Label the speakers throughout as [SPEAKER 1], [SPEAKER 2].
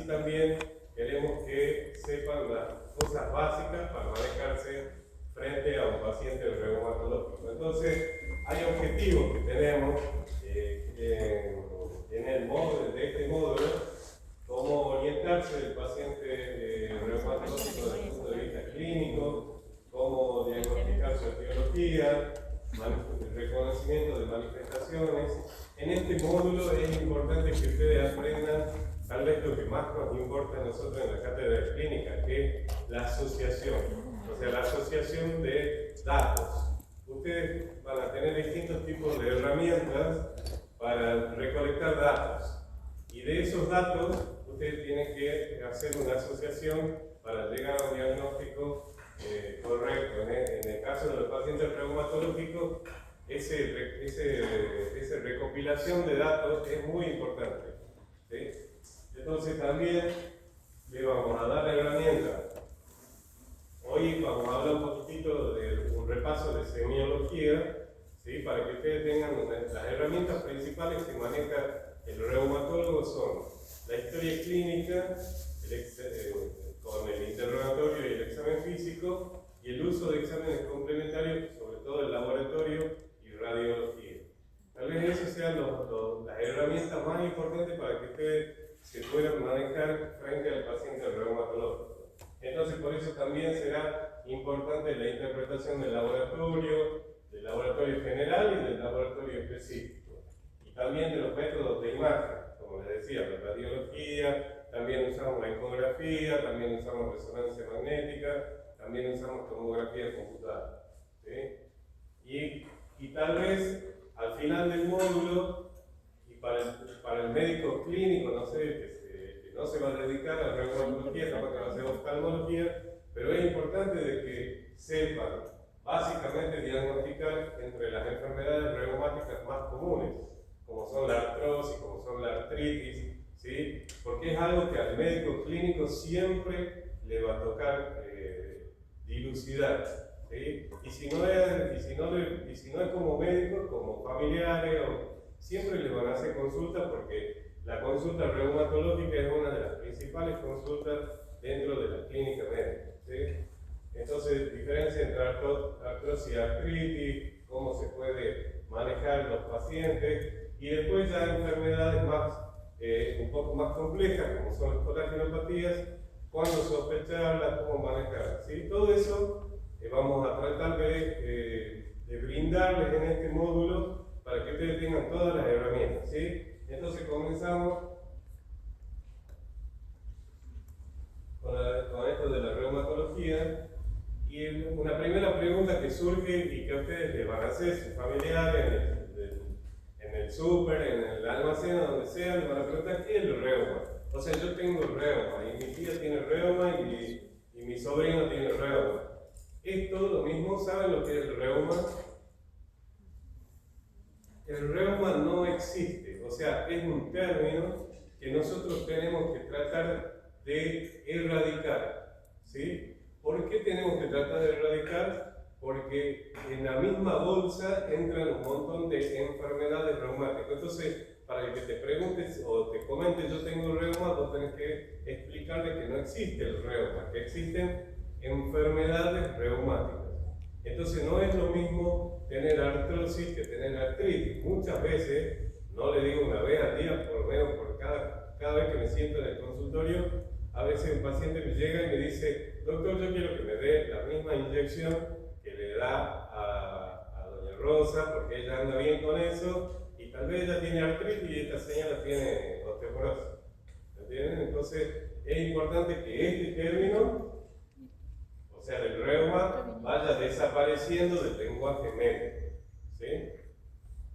[SPEAKER 1] también queremos que sepan las cosas básicas para manejarse frente a un paciente reumatológico. Entonces, hay objetivos que tenemos en el módulo, de este módulo, cómo orientarse del paciente reumatológico desde el punto de vista clínico, cómo diagnosticar su etiología, reconocimiento de manifestaciones. En este módulo es importante que ustedes aprendan tal vez lo que más nos importa a nosotros en la cátedra de clínica, que es la asociación, o sea, la asociación de datos. Ustedes van a tener distintos tipos de herramientas para recolectar datos, y de esos datos ustedes tienen que hacer una asociación para llegar a un diagnóstico correcto. En el caso de los pacientes reumatológicos, esa recopilación de datos es muy importante, ¿sí? Entonces también le vamos a dar la herramienta. Hoy vamos a hablar un poquitito de un repaso de semiología, ¿sí? Para que ustedes tengan las herramientas principales que maneja el reumatólogo son la historia clínica, con el interrogatorio y el examen físico, y el uso de exámenes complementarios, sobre todo el laboratorio y radiología. Tal vez esas sean las herramientas más importantes para que ustedes se puedan manejar frente al paciente reumatológico. Entonces, por eso también será importante la interpretación del laboratorio general y del laboratorio específico. Y también de los métodos de imagen, como les decía, la radiología, también usamos la ecografía, también usamos resonancia magnética, también usamos tomografía computada, ¿sí? Y tal vez al final del módulo, y para el médico clínico, no sé, que no se va a dedicar a la reumatología, capaz que va a hacer oftalmología, pero es importante de que sepan básicamente diagnosticar entre las enfermedades reumáticas más comunes, como son la artrosis, como son la artritis, ¿sí? Porque es algo que al médico clínico siempre le va a tocar dilucidar, ¿sí? Y si no es como médico, como familiares, siempre le van a hacer consulta, porque la consulta reumatológica es una de las principales consultas dentro de la clínica médica, ¿sí? Entonces, diferencia entre artrosis y artritis, cómo se puede manejar los pacientes, y después ya enfermedades un poco más complejas, como son las colagenopatías, cuándo sospecharlas, cómo manejarlas, ¿sí? Todo eso vamos a tratar de brindarles en este módulo para que ustedes tengan todas las herramientas, ¿sí? Entonces comenzamos con esto de la reumatología. Y una primera pregunta que surge y que a ustedes les van a hacer, sus familiares, en el súper, en el almacén, donde sea, les van a preguntar: ¿qué es el reuma? O sea, yo tengo reuma, y mi tía tiene reuma, y mi sobrino tiene reuma. ¿Es todo lo mismo? ¿Saben lo que es el reuma? El reuma no existe, o sea, es un término que nosotros tenemos que tratar de erradicar, ¿sí? ¿Por qué tenemos que tratar de erradicar? Porque en la misma bolsa entran un montón de enfermedades reumáticas. Entonces, para el que te preguntes o te comentes: yo tengo reuma, vos tenés que explicarle que no existe el reuma, que existen enfermedades reumáticas. Entonces, no es lo mismo tener artrosis que tener artritis. Muchas veces, no le digo una vez al día, por lo menos por cada vez que me siento en el consultorio, a veces un paciente me llega y me dice: doctor, yo quiero que me dé la misma inyección que le da a doña Rosa, porque ella anda bien con eso, y tal vez ella tiene artritis y esta señora tiene osteoporosis. ¿Entienden? Entonces, es importante que este término, o sea, del reuma, vaya desapareciendo del lenguaje médico, ¿sí?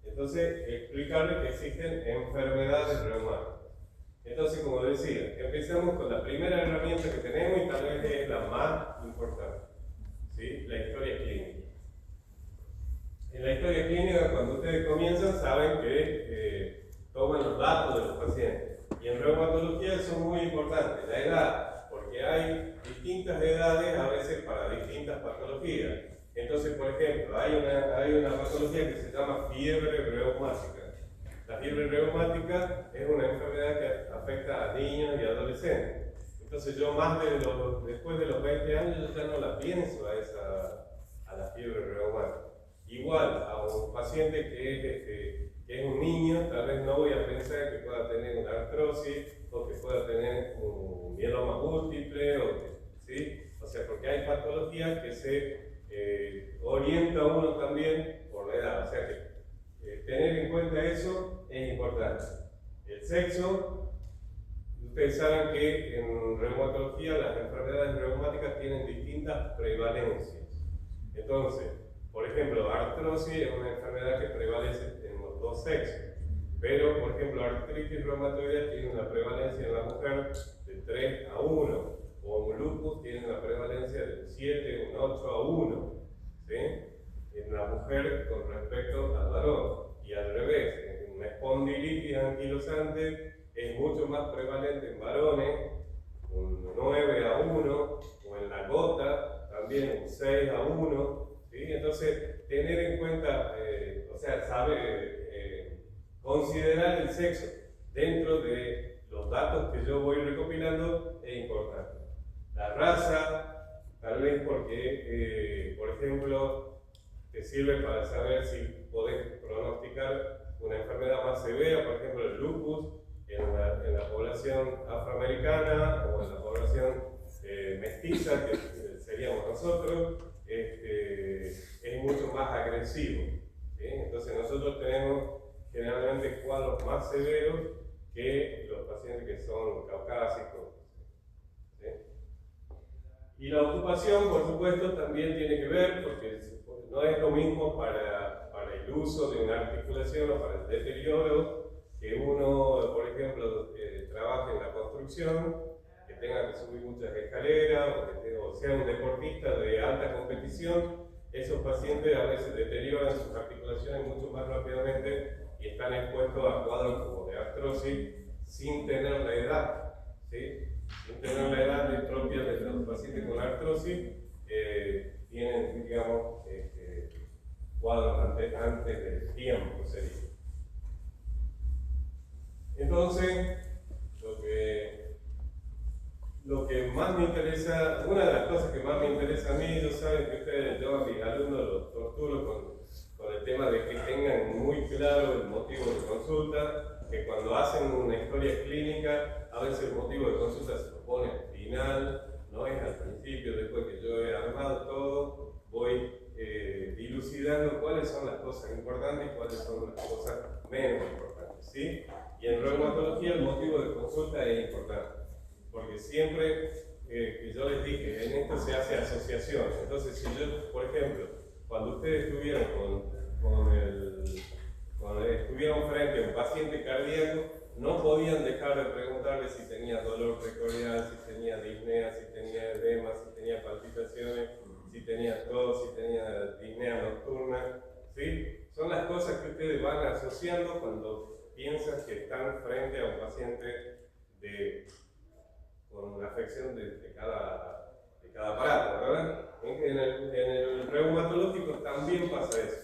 [SPEAKER 1] Entonces, explicarle que existen enfermedades reumáticas. Entonces, como decía, empezamos con la primera herramienta que tenemos, y tal vez es la más importante, ¿sí? La historia clínica. En la historia clínica, cuando ustedes comienzan, saben que toman los datos de los pacientes. Y en reumatología son muy importantes, la edad, porque hay distintas edades a veces para distintas patologías. Entonces, por ejemplo, hay una patología que se llama fiebre reumática. La fiebre reumática es una enfermedad que afecta a niños y adolescentes. Entonces yo después de los 20 años yo ya no la pienso a la fiebre reumática. Igual a un paciente que es un niño, tal vez no voy a pensar que pueda tener una artrosis o que pueda tener un mieloma múltiple, ¿sí? O sea, porque hay patologías que se orienta uno también por la edad. O sea que tener en cuenta eso es importante. El sexo, ustedes saben que en reumatología las enfermedades reumáticas tienen distintas prevalencias. Entonces, por ejemplo, artrosis es una enfermedad que prevalece en los dos sexos, pero por ejemplo, artritis reumatoidea tiene una prevalencia en la mujer de 3 a 1, o un lupus tiene una prevalencia de 7, un 8 a 1, ¿sí? En la mujer con respecto al varón, y al revés, una espondilitis anquilosante es mucho más prevalente en varones, un 9 a 1, o en la gota también un 6 a 1. ¿Sí? Entonces, tener en cuenta, o sea, considerar el sexo dentro de los datos que yo voy recopilando es importante. La raza, tal vez porque, por ejemplo, te sirve para saber si podés pronosticar una enfermedad más severa, por ejemplo, el lupus en la población afroamericana o en la población mestiza, que seríamos nosotros. Es mucho más agresivo, ¿sí? Entonces nosotros tenemos generalmente cuadros más severos que los pacientes que son caucásicos, ¿sí? Y la ocupación, por supuesto, también tiene que ver, porque no es lo mismo para el uso de una articulación o para el deterioro, que uno, por ejemplo, trabaje en la construcción, que tenga que subir muchas escaleras, o sea un deportista de alta competición. Esos pacientes a veces deterioran sus articulaciones mucho más rápidamente y están expuestos a cuadros como de artrosis sin tener la edad, ¿sí? Sin tener la edad propia de los pacientes con artrosis, tienen, digamos, cuadros antes del tiempo, sería. Entonces, lo que más me interesa, una de las cosas que más me interesa a mí, ellos saben que yo a mis alumnos los torturo con el tema de que tengan muy claro el motivo de consulta, que cuando hacen una historia clínica, a veces el motivo de consulta se lo pone al final, no es al principio. Después que yo he armado todo, voy dilucidando cuáles son las cosas importantes y cuáles son las cosas menos importantes, ¿sí? Y en reumatología el motivo de consulta es importante, porque siempre que yo les dije, en esto se hace asociación. Entonces, si yo, por ejemplo, cuando ustedes estuvieron estuvieron frente a un paciente cardíaco, no podían dejar de preguntarle si tenía dolor precordial, si tenía disnea, si tenía edema, si tenía palpitaciones, si tenía tos, si tenía disnea nocturna, ¿sí? Son las cosas que ustedes van asociando cuando piensan que están frente a un paciente con una afección de cada aparato, ¿verdad? En el reumatológico también pasa eso.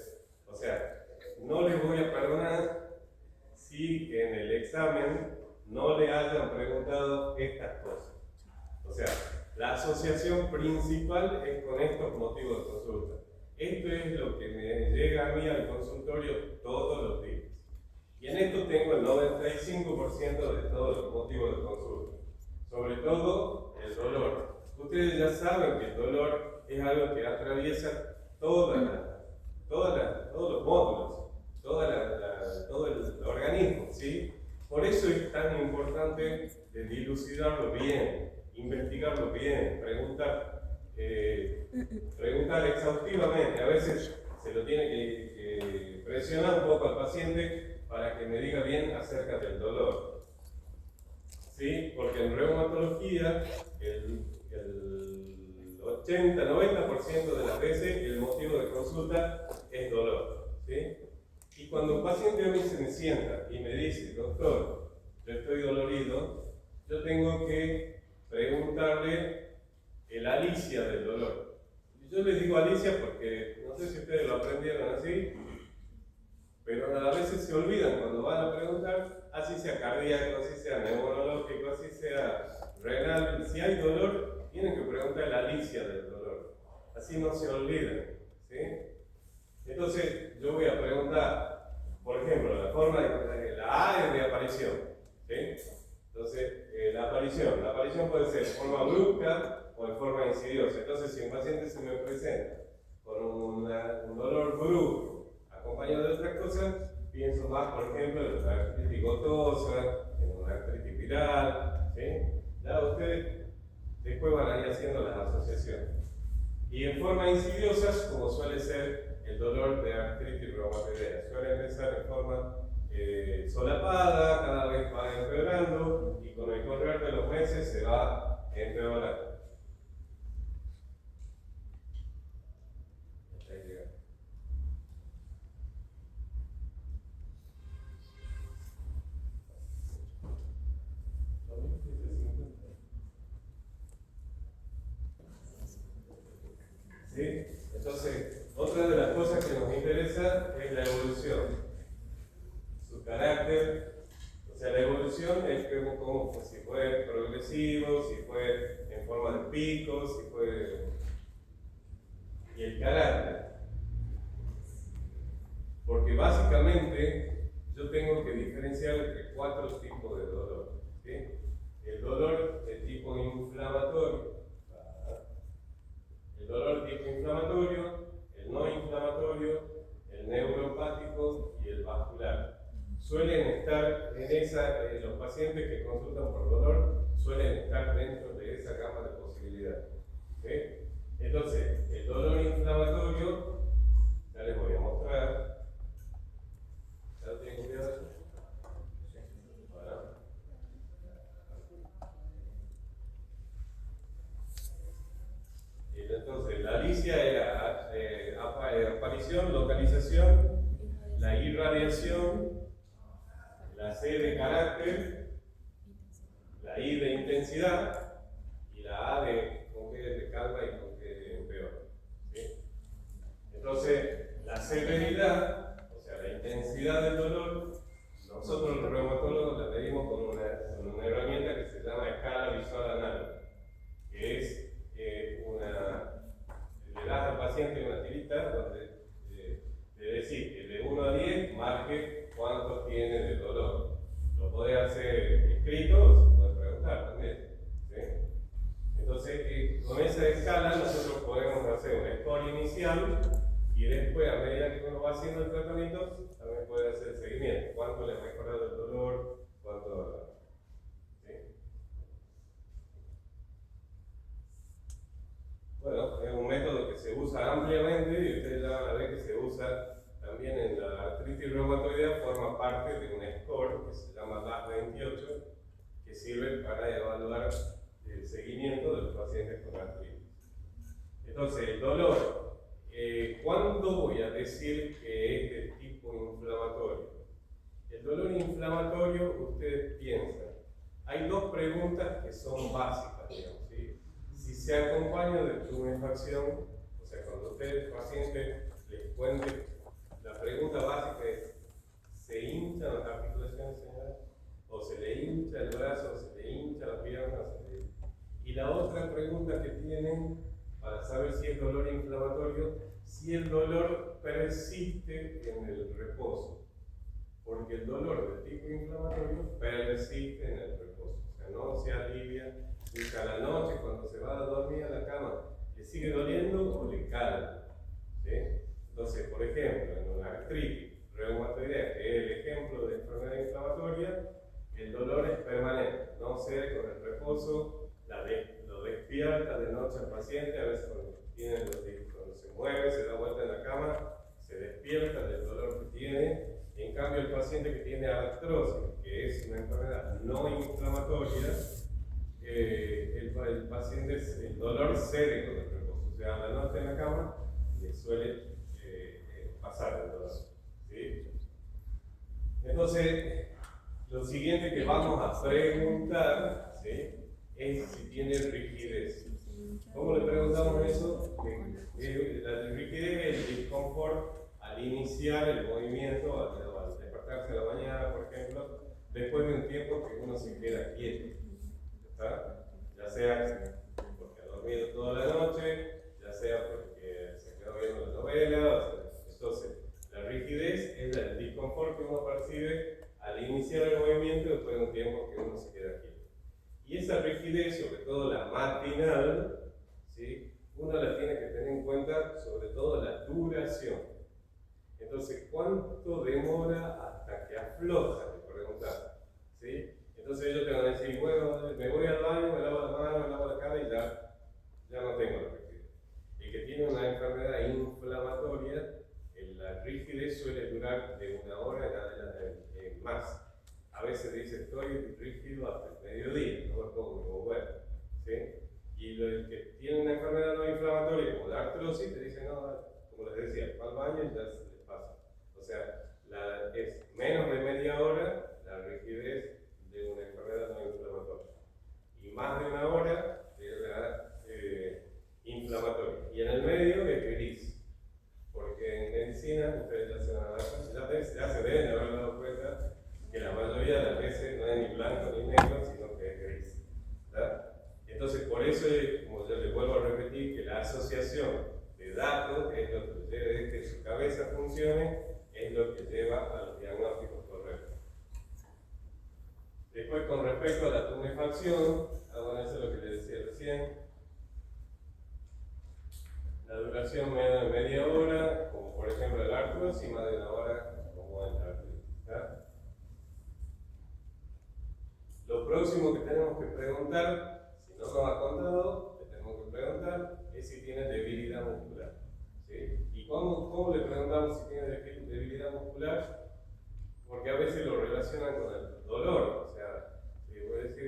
[SPEAKER 1] O sea, no les voy a perdonar si en el examen no le hayan preguntado estas cosas. O sea, la asociación principal es con estos motivos de consulta. Esto es lo que me llega a mí al consultorio todos los días. Y en esto tengo el 95% de todos los motivos de consulta. Sobre todo el dolor. Ustedes ya saben que el dolor es algo que atraviesa todos los módulos, todo el organismo, ¿sí? Por eso es tan importante dilucidarlo bien, investigarlo bien, preguntar exhaustivamente. A veces se lo tiene que presionar un poco al paciente para que me diga bien acerca del dolor, ¿sí? Porque en reumatología el 80-90% de las veces el motivo de consulta es dolor, ¿sí? Y cuando un paciente a mí se me sienta y me dice, doctor, yo estoy dolorido, yo tengo que preguntarle el alicia del dolor. Yo les digo alicia porque no sé si ustedes lo aprendieron así, pero a veces se olvidan cuando van a preguntar, así sea cardíaco, así sea neurológico, así sea renal. Si hay dolor, tienen que preguntar la alicia del dolor, así no se olvidan, ¿sí? Entonces, yo voy a preguntar, por ejemplo, la forma de la A es de aparición, ¿sí? Entonces, la aparición puede ser de forma brusca o de forma insidiosa. Entonces, si un paciente se me presenta con un dolor brusco acompañado de otras cosas, pienso más, por ejemplo, en una artritis gotosa, en una artritis viral, ¿sí? Ya ustedes después van a ir haciendo las asociaciones. Y en forma insidiosa, como suele ser el dolor de artritis reumatoidea, suele empezar en forma solapada, cada vez va empeorando y con el correr de los meses se va empeorando. ¿Sí? Entonces, otra de las cosas que nos interesa es la evolución, su carácter. O sea, la evolución es como si fue progresivo, si fue en forma de picos, si fue. Y el carácter. Porque básicamente yo tengo que diferenciar entre 4 tipos de dolor, ¿sí? El dolor de tipo inflamatorio, el dolor de tipo inflamatorio, el no inflamatorio, el neuropático y el vascular. Suelen estar los pacientes que consultan por dolor suelen estar dentro de esa gama de posibilidades, ¿sí? Entonces, el dolor inflamatorio, ya les voy a mostrar. ¿Ya lo tienen copiado eso? Bueno. Entonces, la alicia era aparición, localización, la irradiación, la C de carácter, la I de intensidad y la A de con qué calma y con qué empeora, ¿sí? Entonces, la severidad, o sea, la intensidad del dolor, nosotros los reumatólogos la medimos con una herramienta que se llama escala visual análoga, que es le das al paciente una tirita donde le decís que de 1 a 10 marque cuánto tiene de dolor. Lo podés hacer escrito o se puede preguntar también, ¿sí? Entonces, con esa escala nosotros podemos hacer un score inicial y después, a medida que uno va haciendo el tratamiento, también puede hacer el seguimiento. ¿Cuánto le ha mejorado el dolor? ¿Cuánto? ¿Sí? Bueno, es un método que se usa ampliamente y ustedes ya van a ver que se usa también en la artritis reumatoidea, forma parte de un score que se llama DAS28, que sirve para evaluar el seguimiento de los pacientes con artritis. Entonces, el dolor, ¿cuándo voy a decir que es de tipo inflamatorio? El dolor inflamatorio, ustedes piensan, hay 2 preguntas que son básicas, digamos, ¿sí? Si se acompaña de tumefacción, o sea, cuando ustedes, pacientes, les cuenten, la pregunta básica es, ¿se hinchan las articulaciones, señora? ¿O se le hincha el brazo, o se le hincha la pierna? Y la otra pregunta que tienen para saber si es dolor inflamatorio, si el dolor persiste en el reposo. Porque el dolor de tipo inflamatorio persiste en el reposo, o sea, no se alivia, ni a la noche cuando se va a dormir a la cama, ¿le sigue doliendo o le calma? ¿Sí? Entonces, por ejemplo, en una artritis reumatoidea, que es el ejemplo de enfermedad inflamatoria, el dolor es permanente, no cede con el reposo, lo despierta de noche al paciente, a veces cuando se mueve, se da vuelta en la cama, se despierta del dolor que tiene. En cambio, el paciente que tiene artrosis, que es una enfermedad no inflamatoria, el paciente, el dolor cede con el reposo, o sea, a la noche en la cama le suele pasar el dolor, ¿sí? Entonces, lo siguiente que vamos a preguntar, ¿sí?, es si tiene rigidez. ¿Cómo le preguntamos eso? La rigidez es el disconfort al al iniciar el movimiento, al despertarse a la mañana, por ejemplo, después de un tiempo que uno se queda quieto, ¿está? Ya sea porque ha dormido toda la noche, ya sea porque se quedó viendo la novela, o sea, entonces la rigidez es el disconfort que uno percibe al iniciar el movimiento después de un tiempo que uno se queda quieto. Y esa rigidez, sobre todo la matinal, ¿sí? Uno la tiene que tener en cuenta, sobre todo la duración. Entonces, ¿cuánto demora hasta que afloja? Me preguntan, ¿sí? Entonces ellos te van a decir, bueno, me voy al baño, me lavo la mano, me lavo la cara y ya no tengo la rigidez. El que tiene una enfermedad inflamatoria, la rigidez suele durar de 1 hora en adelante, más. A veces dice, estoy rígido hasta el mediodía, no me puedo mover, ¿sí? Y el que tiene una enfermedad no inflamatoria, como la artrosis, te dice, no, como les decía, va al baño y ya se les pasa. O sea, es menos de media hora la rigidez de una enfermedad no inflamatoria. Y más de 1 hora de la inflamatoria. Y en el medio es gris. Porque en medicina, ustedes ya se van a dar cuenta, ya se deben haber dado cuenta que la mayoría de las veces no es ni blanco ni negro, sino que es gris. ¿Verdad? Entonces, por eso, como yo les vuelvo a repetir, que la asociación de datos es lo que lleva que su cabeza funcione, es lo que lleva a los diagnósticos correctos. Después, con respecto a la tumefacción, bueno, eso es lo que les decía recién. La duración menos de media hora, como por ejemplo el artrosis, y más de 1 hora, como el artritis. Lo próximo que tenemos que preguntar, si no nos ha contado, le tenemos que preguntar, es si tiene debilidad muscular. ¿Sí? ¿Y cómo le preguntamos si tiene debilidad muscular? Porque a veces lo relacionan con el dolor. O sea,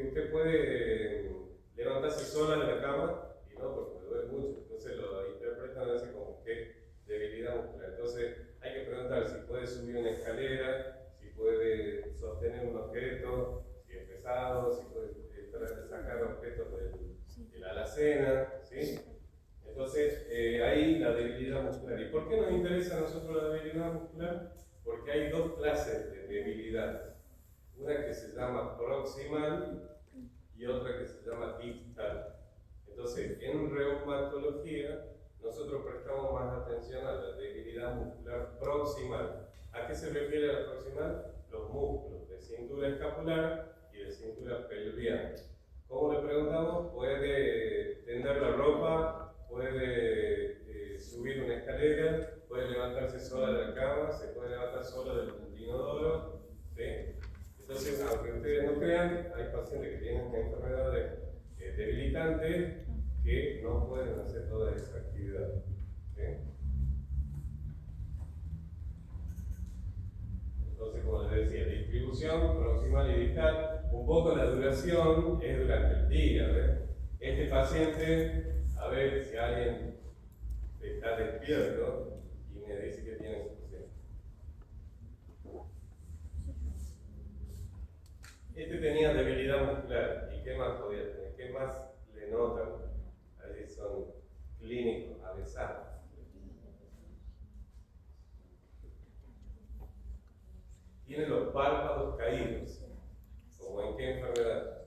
[SPEAKER 1] usted puede levantarse sola de la cama y no, porque me duele mucho. Entonces lo interpretan a veces como que debilidad muscular. Entonces hay que preguntar si puede subir una escalera, si puede sostener un objeto, si es pesado, si puede sacar objetos de la alacena, ¿sí? Entonces ahí la debilidad muscular. ¿Y por qué nos interesa a nosotros la debilidad muscular? Porque hay 2 clases de debilidades. Una que se llama proximal y otra que se llama distal. Entonces, en reumatología, nosotros prestamos más atención a la debilidad muscular proximal. ¿A qué se refiere la proximal? Los músculos de cintura escapular y de cintura pelviana. ¿Cómo le preguntamos? Puede tender la ropa, puede subir una escalera, puede levantarse sola de la cama, se puede levantar sola del inodoro, ¿sí? Entonces, aunque ustedes no crean, hay pacientes que tienen enfermedades debilitantes que no pueden hacer toda esa actividad. ¿Sí? Entonces, como les decía, distribución proximal y distal, un poco la duración es durante el día. ¿Ves? Este paciente, a ver si alguien está despierto y me dice que tiene insuficiencia. Este tenía debilidad muscular. ¿Y qué más podía tener? ¿Qué más le notan? A ver si son clínicos, avesados. Tiene los párpados caídos. ¿Como en qué enfermedad?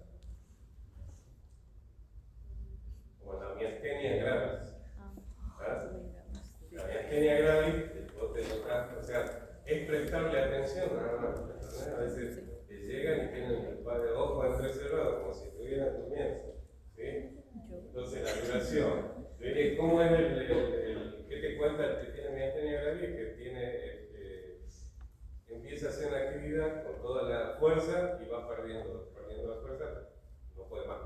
[SPEAKER 1] Como la miastenia gravis. La miastenia gravis, o sea, es prestarle atención nada más. A veces llegan y tienen el par de ojos entrecerrados, como si estuvieran durmiendo. ¿Sí? Entonces, la duración. ¿Cómo es qué te cuenta el que tiene miastenia gravis? Que empieza a hacer una actividad con toda la fuerza y va perdiendo la fuerza, no puede más.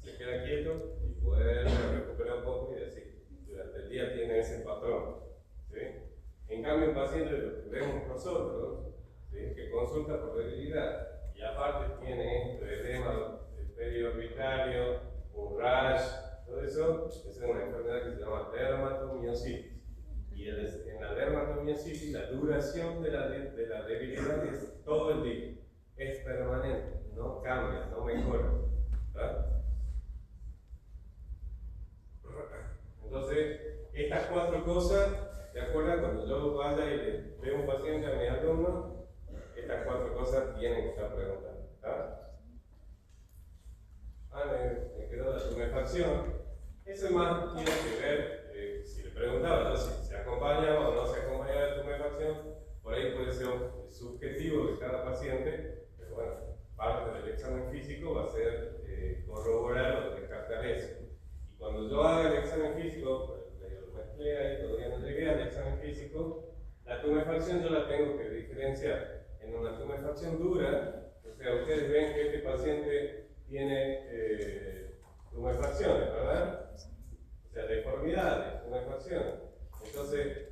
[SPEAKER 1] Se queda quieto y puede recuperar un poco y así. Durante el día tiene ese patrón. ¿Sí? En cambio, un paciente, lo que vemos nosotros, ¿sí? Que consulta por debilidad y aparte tiene edema periorbitario, un rash, todo eso, es una enfermedad que se llama dermatomiositis. Y en la dermatomiositis la duración de la debilidad es todo el día, es permanente, no cambia, no mejora. ¿Verdad? Entonces, estas 4 cosas, ¿de acuerdo? Cuando yo vaya cosas tienen que estar preguntando. ¿Está? Me quedó la tumefacción. Eso más tiene que ver, si le preguntaba yo si se acompaña o no se acompaña de tumefacción, por ahí puede ser subjetivo de cada paciente, pero bueno, parte del examen físico va a ser corroborar o descartar eso. Y cuando yo haga el examen físico, lo mezclé ahí, todavía no llegué al examen físico, la tumefacción yo la tengo que diferenciar en una tumefacción dura. O sea, ustedes ven que este paciente tiene tumefacciones, ¿verdad? O sea, deformidades, tumefacciones. Entonces,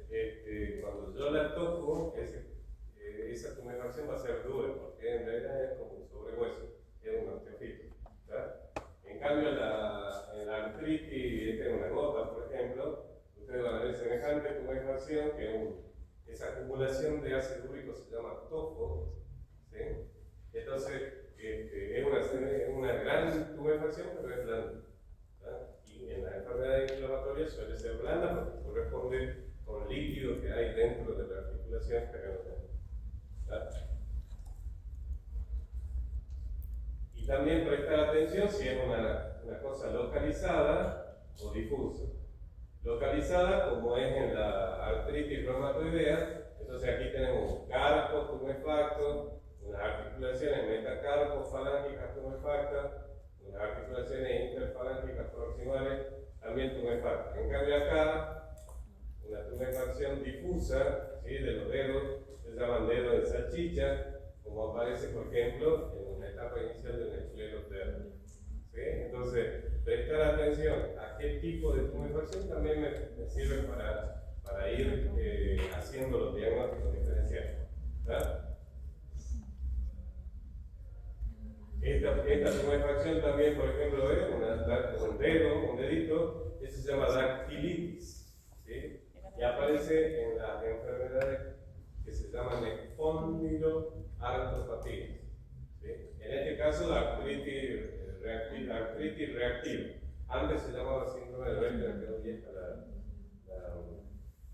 [SPEAKER 1] cuando yo la toco, esa tumefacción va a ser dura, porque en realidad es como un sobrehueso, es un osteofito. En cambio, en la artritis, esta es una gota, por ejemplo, ustedes van a ver semejante tumefacción, que esa acumulación de ácido úrico se llama tofo, ¿sí? Entonces, es una gran tumefacción, pero es blanda. Y en la enfermedad inflamatoria suele ser blanda porque corresponde con líquido que hay dentro de la articulación periodontal. Y también prestar atención si es una cosa localizada o difusa. Localizada, como es en la artritis reumatoidea, entonces aquí tenemos carpos tumefactos, unas articulaciones metacarpos falángicas tumefactas, unas articulaciones interfalángicas proximales también tumefactas. En cambio acá, una tumefacción difusa, ¿sí?, de los dedos, se llaman dedos de salchicha, como aparece, por ejemplo, en una etapa inicial de un escleroderma. ¿Sí? Entonces, prestar atención a qué tipo de tumefacción también me sirve para ir haciendo los diagnósticos diferenciales. Esta tumefacción también, por ejemplo, es un dedito, eso se llama dactilitis, ¿sí? Y aparece en las enfermedades que se llaman espondiloartropatías, ¿sí? En este caso, la artritis reactiva. Antes se llamaba síndrome de Rett, quedó vieja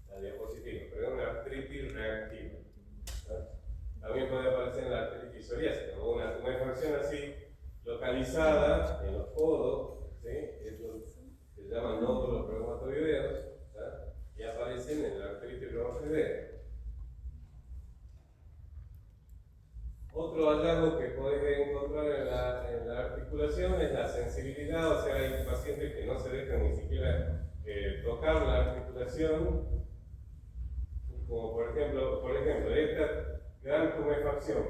[SPEAKER 1] la diapositiva, pero es una artritis reactiva. También puede aparecer en la artritis psoriásica, o una tumefacción así localizada en los codos, ¿sí? Estos se llaman nódulos reumatoideos, y aparecen en la artritis reumatoidea. Otro hallazgo que podés encontrar en la articulación es la sensibilidad, o sea, hay pacientes que no se dejan ni siquiera tocar la articulación, como por ejemplo esta gran tumefacción,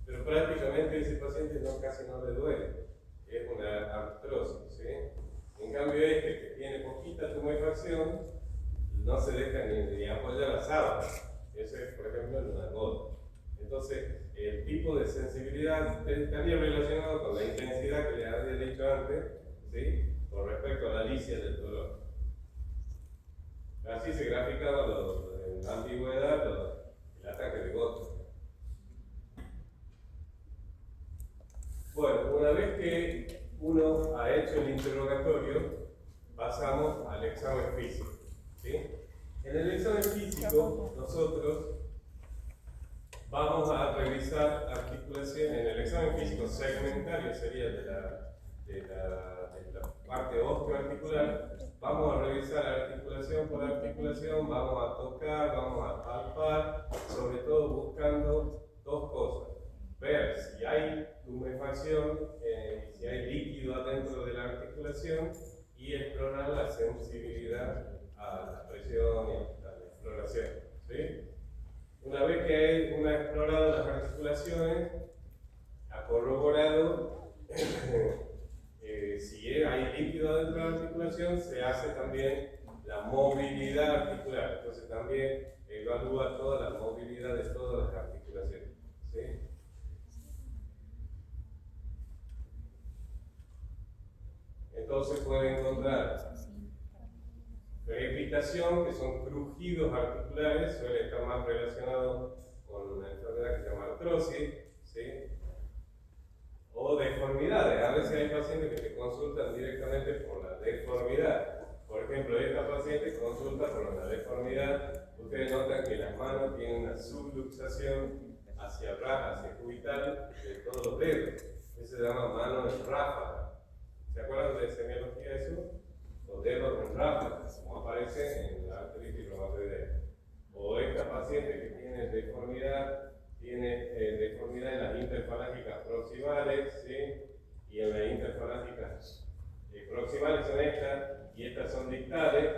[SPEAKER 1] pero prácticamente ese paciente casi no le duele, es una artrosis, ¿sí? En cambio que tiene poquita tumefacción, no se deja ni apoyar la sábana, eso es por ejemplo en una gota. Entonces, el tipo de sensibilidad estaría relacionado con la intensidad que les había dicho antes, ¿sí?, con respecto a la licia del dolor. Así se graficaba en la antigüedad el ataque de gota. Bueno, una vez que uno ha hecho el interrogatorio, pasamos al examen físico, ¿sí? En el examen físico, nosotros vamos a revisar articulación. En el examen físico segmentario sería de la parte osteoarticular. Vamos a revisar articulación por articulación, vamos a tocar, vamos a palpar, sobre todo buscando dos cosas: ver si hay tumefacción, si hay líquido adentro de la articulación, y explorar la sensibilidad a la presión y a la exploración, ¿sí? Una vez que uno ha explorado las articulaciones, ha corroborado si hay líquido dentro de la articulación, se hace también la movilidad articular. Entonces también evalúa toda la movilidad de todas las articulaciones, ¿sí? Entonces puede encontrar crepitación, que son crujidos articulares, suele estar más relacionado con una enfermedad que se llama artrosis, ¿sí? O deformidades. A veces hay pacientes que te consultan directamente por la deformidad. Por ejemplo, esta paciente consulta por una deformidad. Ustedes notan que las manos tienen una subluxación hacia el cubital de todos los dedos. Eso se llama mano en ráfaga. ¿Se acuerdan de semiología eso? Los dedos en ráfaga, como aparece en la artritis reumatoidea. O esta paciente que tiene deformidad en las interfalángicas proximales, ¿sí? Y en las interfalángicas proximales son estas, y estas son distales.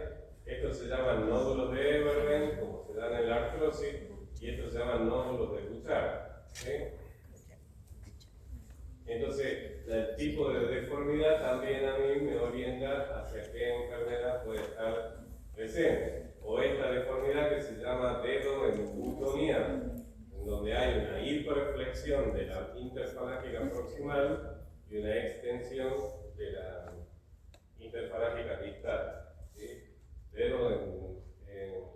[SPEAKER 1] Estos se llaman nódulos de Everden, como se dan en la artrosis, y estos se llaman nódulos de Bouchard, ¿sí? Entonces, el tipo de deformidad también a mí me orienta hacia qué enfermedad puede estar presente. O esta deformidad que se llama dedo en butoniano, en donde hay una hiperflexión de la interfalángica proximal y una extensión de la interfalángica distal. ¿Sí? Dedo en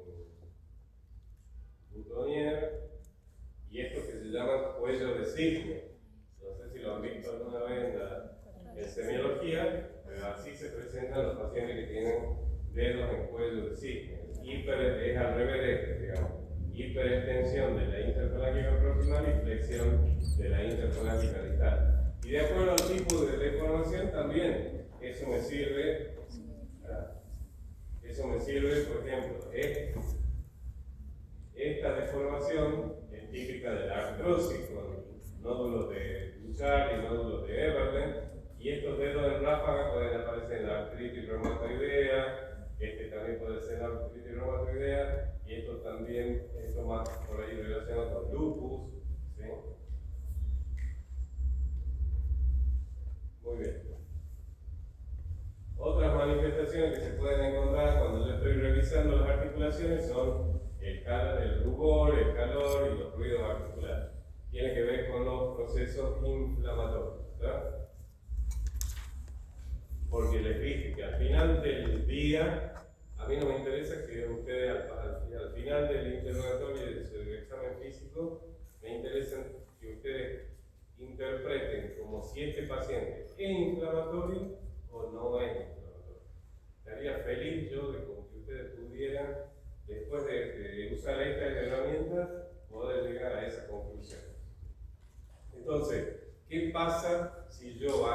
[SPEAKER 1] butonier, y esto que se llama cuello de cisne. No sé si lo han visto alguna vez en semiología, pero así se presentan los pacientes que tienen dedos en cuello de cisne. Es al revés, digamos. Hiperextensión de la interfalángica proximal y flexión de la interfalángica distal. Y de acuerdo al tipo de deformación también, eso me sirve, por ejemplo, esta deformación es típica de la artrosis, con nódulos de Bouchard y nódulos de Everden, y estos dedos en ráfaga pueden aparecer en la artritis reumatoidea, este también puede ser la artritis reumatoidea, y esto también, esto más por ahí relacionado con lupus, ¿sí? Muy bien. Otras manifestaciones que se pueden encontrar cuando yo estoy revisando las articulaciones son el rubor, el calor y los ruidos articulares. Tiene que ver con los procesos inflamatorios, ¿verdad? Porque les dije que al final del día, a mí no me interesa que ustedes al final del interrogatorio y de su examen físico, me interesa que ustedes interpreten como si este paciente es inflamatorio o no es inflamatorio. Estaría feliz yo de que ustedes pudieran, después de usar estas herramientas, poder llegar a esa conclusión. Entonces, ¿qué pasa si yo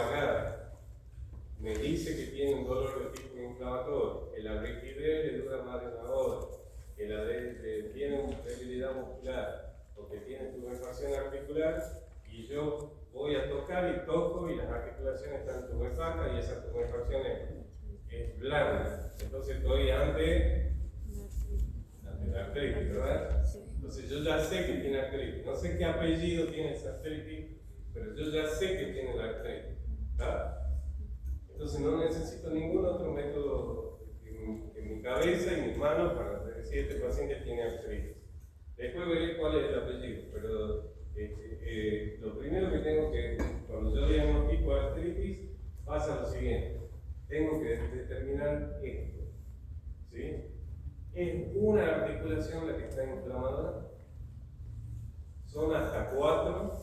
[SPEAKER 1] me dice que tiene un dolor de tipo inflamatorio, que la rigidez le dura más de una hora, que tiene una debilidad muscular o que tiene tumefación articular, y yo voy a tocar y toco y las articulaciones están tumefactas y esa tumefacción es blanda? Entonces estoy ante la artritis, ¿verdad? Entonces yo ya sé que tiene artritis, no sé qué apellido tiene esa artritis, pero yo ya sé que tiene la artritis, ¿verdad? Entonces no necesito ningún otro método en mi cabeza y mis manos para decir este paciente tiene artritis. Después veré cuál es el apellido, pero lo primero que tengo que, cuando yo diagnostico artritis, pasa lo siguiente. Tengo que determinar esto, ¿sí? ¿Es una articulación la que está inflamada? ¿Son hasta 4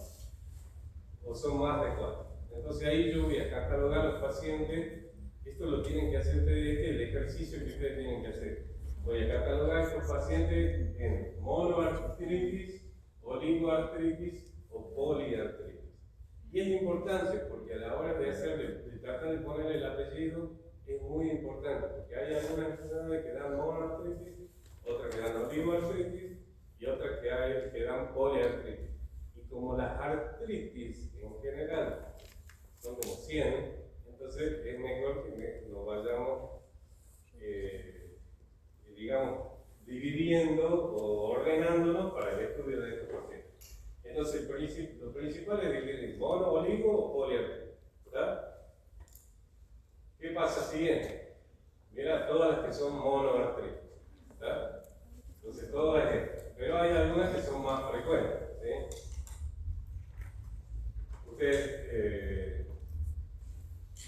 [SPEAKER 1] o son más de 4? Entonces ahí yo voy a catalogar a los pacientes. Esto lo tienen que hacer ustedes, el ejercicio que ustedes tienen que hacer. Voy a catalogar a estos pacientes en monoartritis, oligoartritis o poliartritis. Y es importante porque a la hora de tratar de poner el apellido es muy importante, porque hay algunas enfermedades que dan monoartritis, otras que dan oligoartritis y otras que dan poliartritis. Y como las artritis en general son como 100, entonces es mejor que nos vayamos, digamos, dividiendo o ordenándonos para el estudio de estos pacientes. Entonces, lo principal es dividir mono, oligo o poliartritis, ¿verdad? ¿Qué pasa siguiente? Mira, todas las que son monoartritis, ¿verdad? Entonces, todas estas. Pero hay algunas que son más frecuentes, ¿sí? Ustedes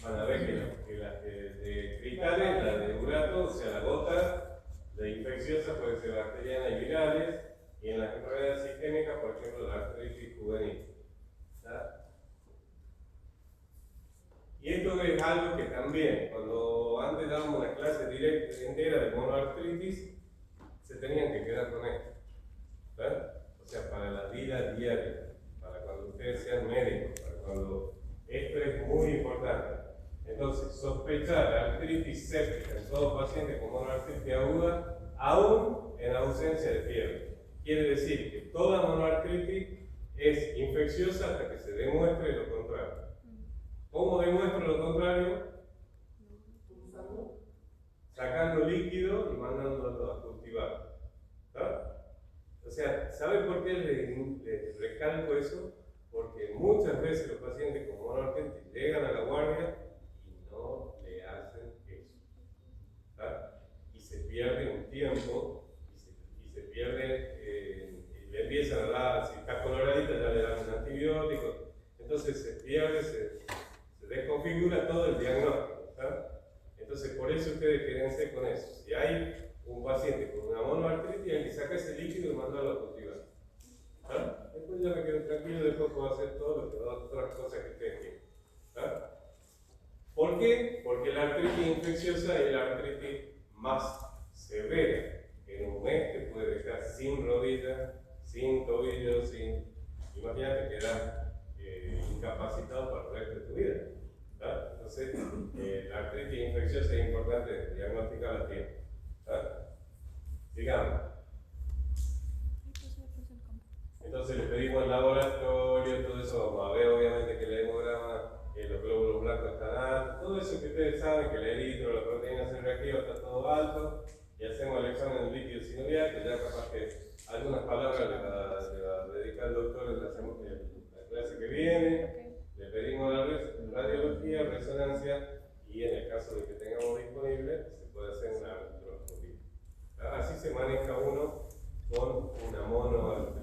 [SPEAKER 1] van a ver que las de cristales, la de urato, o sea, la gota, la infecciosa puede ser bacteriana y virales, y en las enfermedades sistémicas, por ejemplo, la artritis juvenil. ¿Está? Y esto es algo que también, cuando antes dábamos una clase directa entera de monoartritis, se tenían que quedar con esto, ¿verdad? O sea, para la vida diaria. día, para cuando ustedes sean médicos, para cuando esto es muy importante. Entonces, sospechar artritis séptica en todo paciente con monoartritis aguda, aún en ausencia de fiebre. Quiere decir que toda monoartritis es infecciosa hasta que se demuestre lo contrario. ¿Cómo demuestro lo contrario? Sacando líquido y mandándolo a cultivar. ¿Está? O sea, ¿saben por qué les recalco eso? Porque muchas veces los pacientes con monoartritis llegan a la guardia y no le hacen eso. ¿Está? Y se pierde un tiempo y se pierde, y le empiezan a dar, si está coloradita ya le dan un antibiótico, entonces se pierde, se desconfigura todo el diagnóstico. ¿Está? Entonces, por eso ustedes quédense con eso. Si hay un paciente con una monoartritis, hay que sacar ese líquido y mandarlo a cultivar. ¿Ah? Después ya me quedo tranquilo, después puedo hacer todo lo que otras cosas que ustedes quieren. ¿Ah? ¿Por qué? Porque la artritis infecciosa es la artritis más severa. En un mes te puede dejar sin rodilla, sin tobillo, sin... Imagínate quedar incapacitado para el resto de tu vida. ¿Ah? Entonces, la artritis infecciosa es importante diagnosticarla a tiempo. ¿Ah? Digamos. Entonces le pedimos el laboratorio, todo eso, vamos a ver obviamente que el hemograma, los glóbulos blancos están altos, todo eso que ustedes saben, que el eritro, la proteína C reactiva está todo alto, y hacemos el examen del líquido sinovial, que ya capaz que algunas palabras le va a dedicar el doctor en la clase que viene. Le pedimos la radiología, resonancia, y en el caso de que tengamos disponible, se puede hacer una artroscopía. Así se maneja uno con una monoartritis.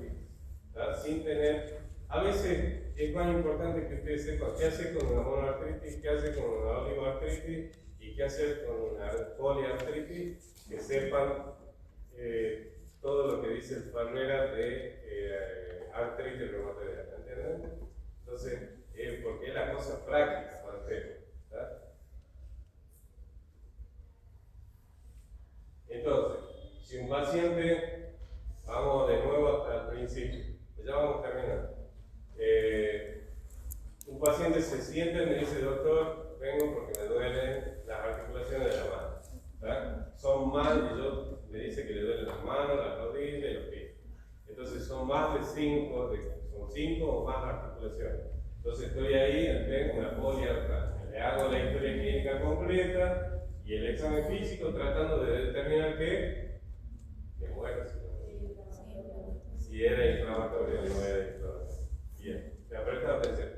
[SPEAKER 1] Sin tener, a veces es más importante que ustedes sepan qué hacer con una monoartritis, qué hacer con una oligoartritis y qué hacer con una poliartritis, que sepan todo lo que dice el Farrera de artritis reumatoidea. ¿Entienden? Entonces, porque es la cosa práctica para ustedes. Entonces, si un paciente, vamos de nuevo hasta el principio, ya vamos terminando. Un paciente se siente y me dice, doctor, vengo porque me duelen las articulaciones de la mano. ¿Verdad? Son más, y yo me dice que le duelen las manos, las rodillas y los pies. Entonces son más de 5, son 5 o más articulaciones. Entonces estoy ahí, tengo una poliartritis. Le hago la historia clínica completa y el examen físico tratando de determinar que me muero si era inflamatorio o no era inflamatorio. Bien, me presta atención.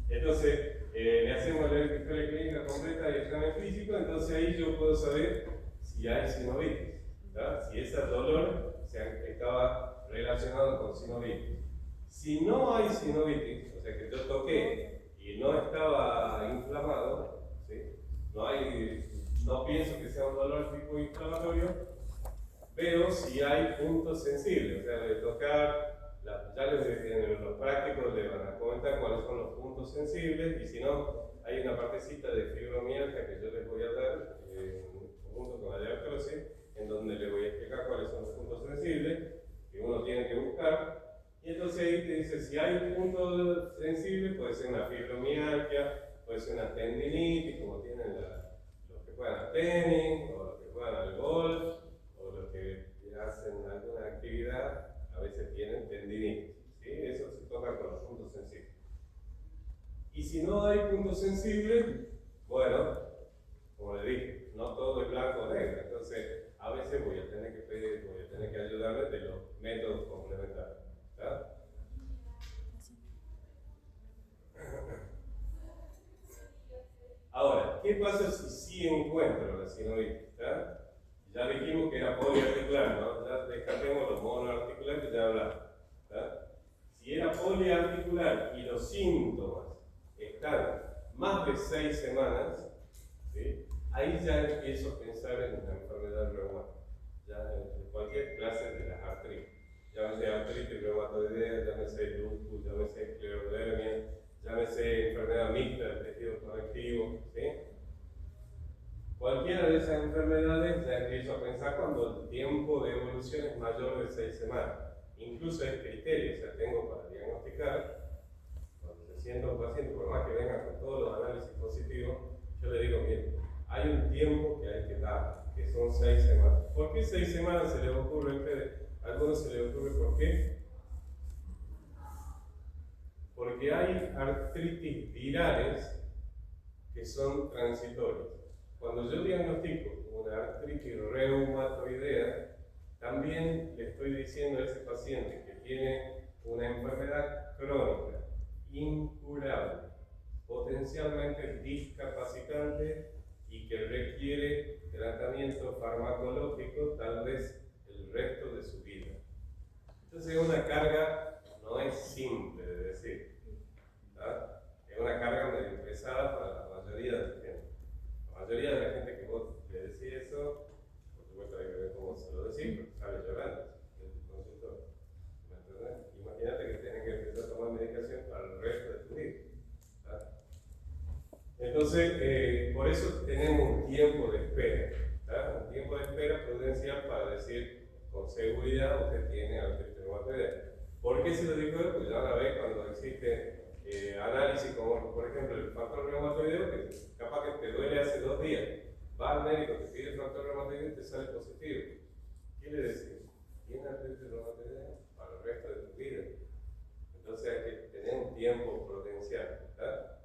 [SPEAKER 1] Entonces, le hacemos la historia clínica completa y el examen físico, entonces ahí yo puedo saber si hay sinovitis, ¿verdad? Si ese dolor estaba relacionado con sinovitis. Si no hay sinovitis, o sea que yo toqué y no estaba inflamado, ¿sí? No pienso que sea un dolor tipo inflamatorio, pero si hay puntos sensibles, o sea, de tocar, ya en los prácticos les van a comentar cuáles son los puntos sensibles, y si no, hay una partecita de fibromialgia que yo les voy a dar junto con la diartrosis, en donde les voy a explicar cuáles son los puntos sensibles que uno tiene que buscar. Y entonces ahí te dice, si hay un punto sensible, puede ser una fibromialgia, puede ser una tendinitis, como tienen los que juegan al tenis, o los que juegan al golf, o los que hacen alguna actividad, a veces tienen tendinitis. ¿Sí? Eso se toca con los puntos sensibles. Y si no hay puntos sensibles, bueno, como le dije, no todo es blanco o negro. Entonces, a veces voy a tener que ayudarles de los métodos complementarios. ¿Está? Ahora, ¿qué pasa si sí encuentro la sinovitis? ¿Está? Ya dijimos que era poliarticular, ¿no? Ya descartemos los monoarticulares que ya hablamos. ¿Está? Si era poliarticular y los síntomas están más de 6 semanas, ¿sí? Ahí ya empiezo a pensar en una enfermedad reumática, ya en cualquier clase de las artritis. Llámese artritis reumatoidea, llámese lupus, llámese esclerodermia, llámese enfermedad mixta del tejido conectivo, ¿sí? Cualquiera de esas enfermedades ya empiezo a pensar cuando el tiempo de evolución es mayor de 6 semanas. incluso hay criterios, o sea, tengo para diagnosticar, cuando se sienta un paciente, por más que venga con todos los análisis positivos, yo le digo, mire, hay un tiempo que hay que dar, que son 6 semanas. ¿Por qué 6 semanas se les ocurre a ustedes? A algunos se les ocurre, ¿por qué? Porque hay artritis virales que son transitorias. Cuando yo diagnostico una artritis reumatoidea, también le estoy diciendo a ese paciente que tiene una enfermedad crónica, incurable, potencialmente discapacitante y que requiere tratamiento farmacológico tal vez el resto de su vida. Entonces una carga no es simple de decir, ¿verdad? Es una carga medio pesada para la mayoría de la gente. La mayoría de la gente que vos le decís eso, por supuesto hay que ver cómo se lo decís, porque sale llorando el consultor. ¿Me entendés? Imagínate que tenés que empezar a tomar medicación para el resto de tu vida. ¿Verdad? Entonces, por eso tenemos un tiempo de espera. ¿Verdad? Un tiempo de espera prudencial para decir con seguridad usted tiene artritis reumatoidea. ¿Por qué se lo digo? Pues ya la vez cuando existe análisis como por ejemplo el factor reumatoideo, que capaz que te duele hace 2 días, va al médico, te pide el factor reumatoideo y te sale positivo. ¿Qué le decís? Tiene artritis reumatoidea para el resto de tu vida. Entonces hay que tener un tiempo prudencial, ¿verdad?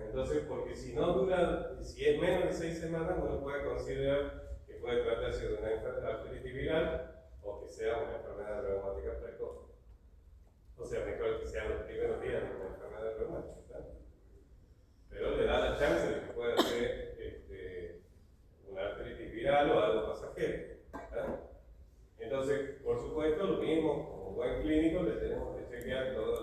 [SPEAKER 1] Entonces, porque si no dura, si es menos de 6 semanas, uno puede considerar que puede tratarse de una artritis viral o que sea una enfermedad reumática precoz. O sea, mejor que sean los primeros días de una enfermedad reumática, ¿verdad? Pero le da la chance de que pueda ser una artritis viral o algo pasajero, ¿verdad? Entonces, por supuesto, lo mismo, como buen clínico, le tenemos que chequear todos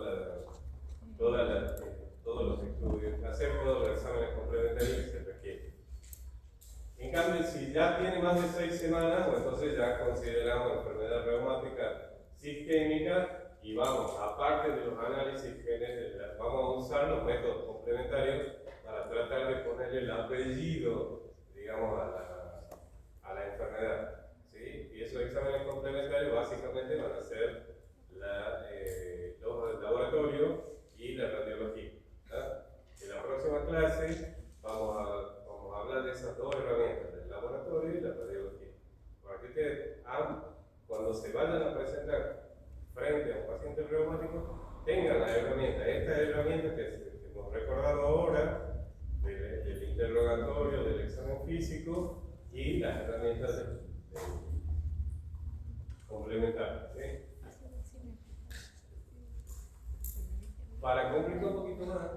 [SPEAKER 1] los estudios, hacer todos los exámenes complementarios que se requieren. En cambio, si ya tiene más de 6 semanas, pues entonces ya consideramos enfermedad reumática sistémica y vamos, aparte de los análisis vamos a usar los métodos complementarios para tratar de ponerle el apellido, digamos, a la enfermedad. ¿Sí? Y esos exámenes complementarios básicamente van a ser los laboratorios y la radiología. ¿Verdad? En la próxima clase vamos a hablar de esas 2 herramientas, del laboratorio y la radiología. Para que ustedes, cuando se vayan a presentar frente a un paciente reumático, tengan la herramienta. Esta herramienta que hemos recordado ahora, del interrogatorio, del examen físico y las herramientas complementarias. ¿Sí? Para complicar un poquito más,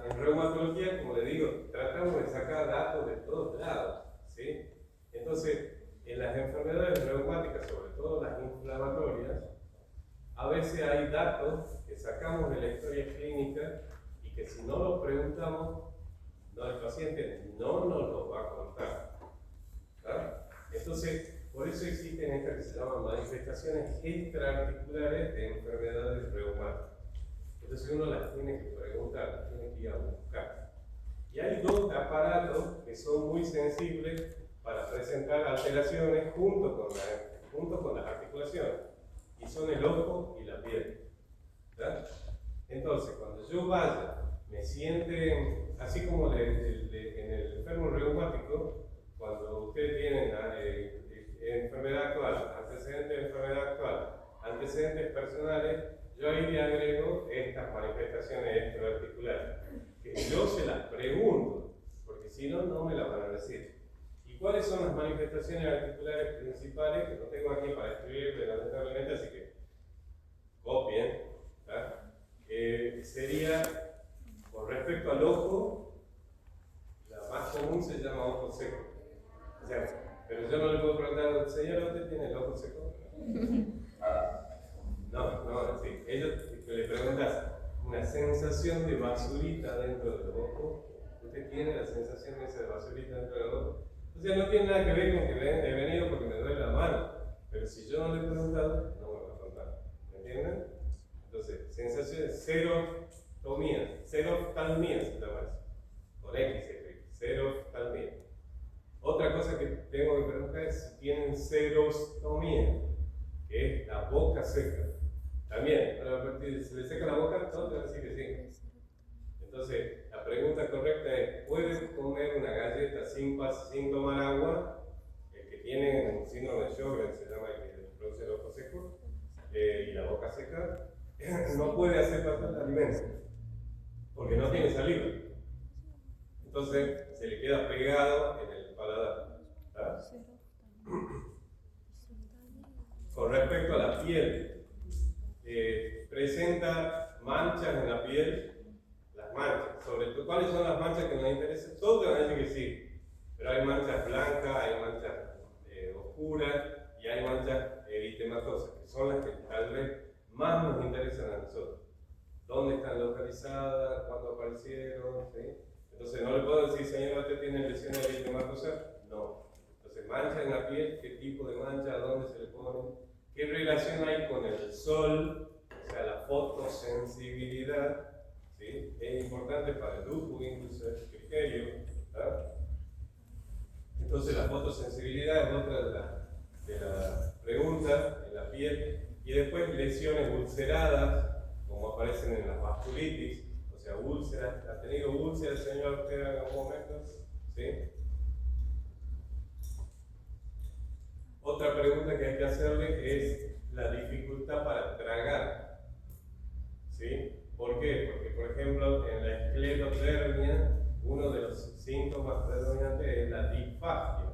[SPEAKER 1] en reumatología, como le digo, tratamos de sacar datos de todos lados. ¿Sí? Entonces, en las enfermedades reumáticas, sobre todo las inflamatorias, a veces hay datos que sacamos de la historia clínica y que si no los preguntamos, el paciente no nos los va a contar. ¿Verdad? Entonces, por eso existen estas que se llaman manifestaciones extraarticulares de enfermedades reumáticas. Entonces uno las tiene que preguntar, las tiene que ir a buscar. Y hay 2 aparatos que son muy sensibles para presentar alteraciones junto con las articulaciones, y son el ojo y la piel. ¿Verdad? Entonces, cuando yo vaya, me siente, así como en el enfermo reumático, cuando ustedes tienen enfermedad actual, antecedentes de enfermedad actual, antecedentes personales, yo ahí le agrego estas manifestaciones extraarticulares, que yo se las pregunto, porque si no, no me las van a decir. ¿Y cuáles son las manifestaciones articulares principales? Que no tengo aquí para escribir lamentablemente, así que copien. Sería, con respecto al ojo, la más común se llama ojo seco. O sea, pero yo no le puedo preguntar, señora, ¿usted tiene el ojo seco? No, sí. Ellos le preguntas una sensación de basurita dentro del ojo. ¿Usted tiene la sensación esa de basurita dentro del ojo? O sea, no tiene nada que ver con que he venido porque me duele la mano. Pero si yo no le he preguntado, no me va a contar. ¿Me entienden? Entonces, sensaciones, seroftalmía se llama eso. Con X, seroftalmía. Otra cosa que tengo que preguntar es si tienen serostomía, que es la boca seca. También, si le seca la boca, todo te va a decir que sí. Entonces, la pregunta correcta es, ¿pueden comer una galleta sin tomar agua? El que tiene un síndrome de Sjögren, se llama el que produce el ojo seco, y la boca seca, no puede hacer pasar el alimento, porque no tiene saliva. Entonces, se le queda pegado en el paladar. ¿Tá? Con respecto a la piel, presenta manchas en la piel. Las manchas, sobre todo, ¿cuáles son las manchas que nos interesan? Todos te van a decir que sí, pero hay manchas blancas, hay manchas oscuras y hay manchas eritematosas, que son las que tal vez más nos interesan a nosotros. ¿Dónde están localizadas? ¿Cuándo aparecieron? ¿Sí? Entonces, no le puedo decir, señor, ¿usted tiene lesiones eritematosas? No. Entonces, manchas en la piel, ¿qué tipo de mancha? ¿A dónde se le pone? ¿Qué relación hay con el sol? O sea, la fotosensibilidad. ¿Sí? Es importante para el lupus, incluso el criterio. Entonces, la fotosensibilidad es otra de las preguntas en la piel. Y después, lesiones ulceradas, como aparecen en las vasculitis, o sea, úlceras. ¿Ha tenido úlceras, señor, usted en algún momento? ¿Sí? Otra pregunta que hay que hacerle es la dificultad para tragar. ¿Sí? ¿Por qué? Porque, por ejemplo, en la esclerodermia, uno de los síntomas predominantes es la disfagia,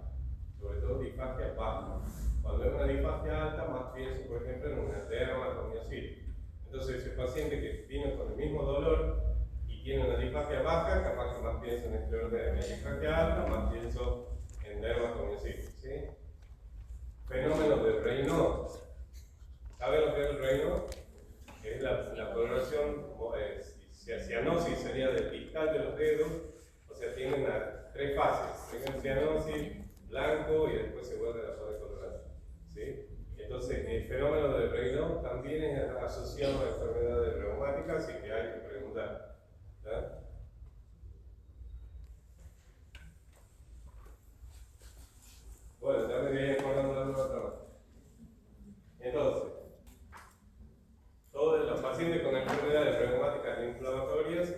[SPEAKER 1] sobre todo disfagia baja. Cuando es una disfagia alta, más pienso, por ejemplo, en una dermatomiositis. Entonces, ese paciente que viene con el mismo dolor y tiene una disfagia baja, capaz que más pienso en esclerodermia. Disfagia alta, más pienso en dermatomiositis. ¿Sí? Fenómeno de Raynaud. ¿Saben lo que es el Raynaud? Es la coloración, cianosis sería del distal de los dedos, o sea, tienen tres fases. Tienen cianosis, blanco y después se vuelve a la zona colorada. ¿Sí? Entonces, el fenómeno de Raynaud también es asociado a enfermedades reumáticas, así que hay que preguntar. ¿Tá? Bueno, ya me voy acordando de la otra. Entonces, todos los pacientes con enfermedades reumáticas e inflamatorias,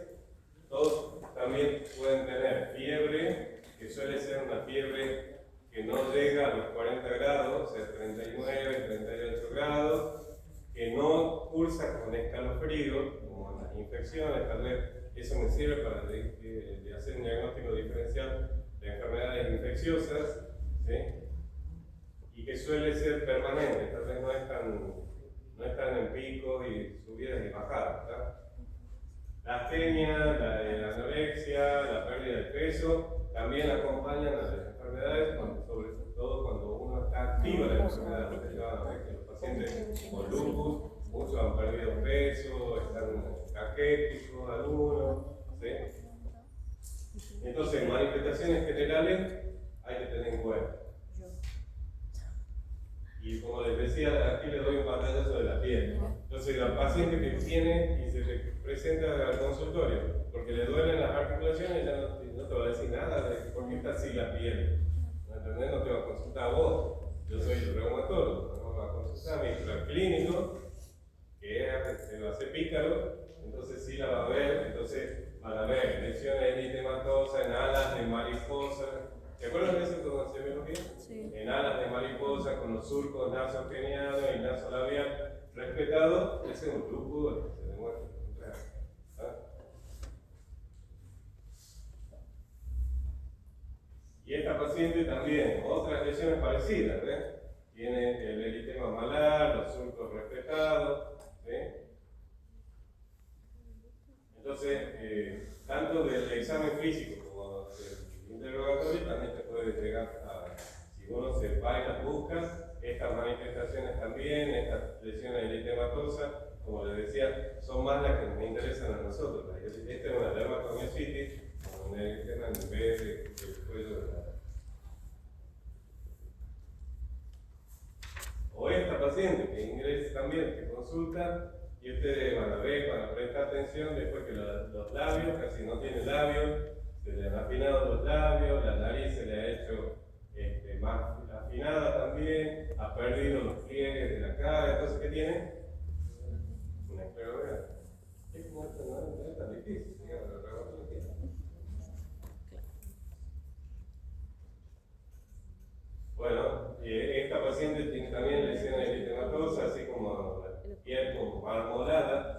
[SPEAKER 1] todos también pueden tener fiebre, que suele ser una fiebre que no llega a los 40 grados, o sea, 39, 38 grados, que no cursa con escalofrío, como en las infecciones, tal vez eso me sirve para hacer un diagnóstico diferencial de enfermedades infecciosas, ¿sí? Y que suele ser permanente, tal vez no están en picos y subidas y bajadas. ¿Verdad? La astenia, la anorexia, la pérdida de peso, también acompañan a las enfermedades, sobre todo cuando uno está activo en la enfermedad. Ustedes van a ver que los pacientes con lupus, muchos han perdido peso, están caquéticos algunos. ¿Sí? Entonces, manifestaciones generales hay que tener en cuenta. Y como les decía, aquí les doy un pantallazo de la piel. Entonces, el paciente que viene y se le presenta al consultorio porque le duelen las articulaciones, ya no te va a decir nada de por qué está así la piel. ¿No entendés? No te va a consultar a vos. Yo soy el reumatólogo, no va a consultar a mi clínico, que se lo hace pícaro, entonces sí la va a ver. Entonces, van a ver lesiones eritematosas en alas de mariposa. ¿Te acuerdas de eso cuando se vio? Sí. En alas de mariposa con los surcos nasogenianos y nasolabial respetados, ese es un lupus que se demuestra. ¿Ah? Y esta paciente también, otras lesiones parecidas, ¿ves? Tiene el eritema malar, los surcos respetados, ¿sí? Entonces, tanto del examen físico como del interrogatorio también te puede llegar a, si uno se va y las busca, estas manifestaciones también, estas lesiones eritematosas, como les decía, son más las que nos interesan a nosotros. Esta es una dermatomiositis, con un eritema en vez del cuello de la... O esta paciente que ingresa también, que consulta, y ustedes van a ver, van a prestar atención después que los labios, casi no tienen labios, se le han afinado los labios, la nariz se le ha hecho más afinada también, ha perdido los pliegues de la cara, entonces ¿qué tiene? Una esclerodermia. Es como esto, no es tan difícil, digamos, lo rebajo lo tiene. Bueno, esta paciente tiene también lesiones eritematosas, así como la piel como marmolada,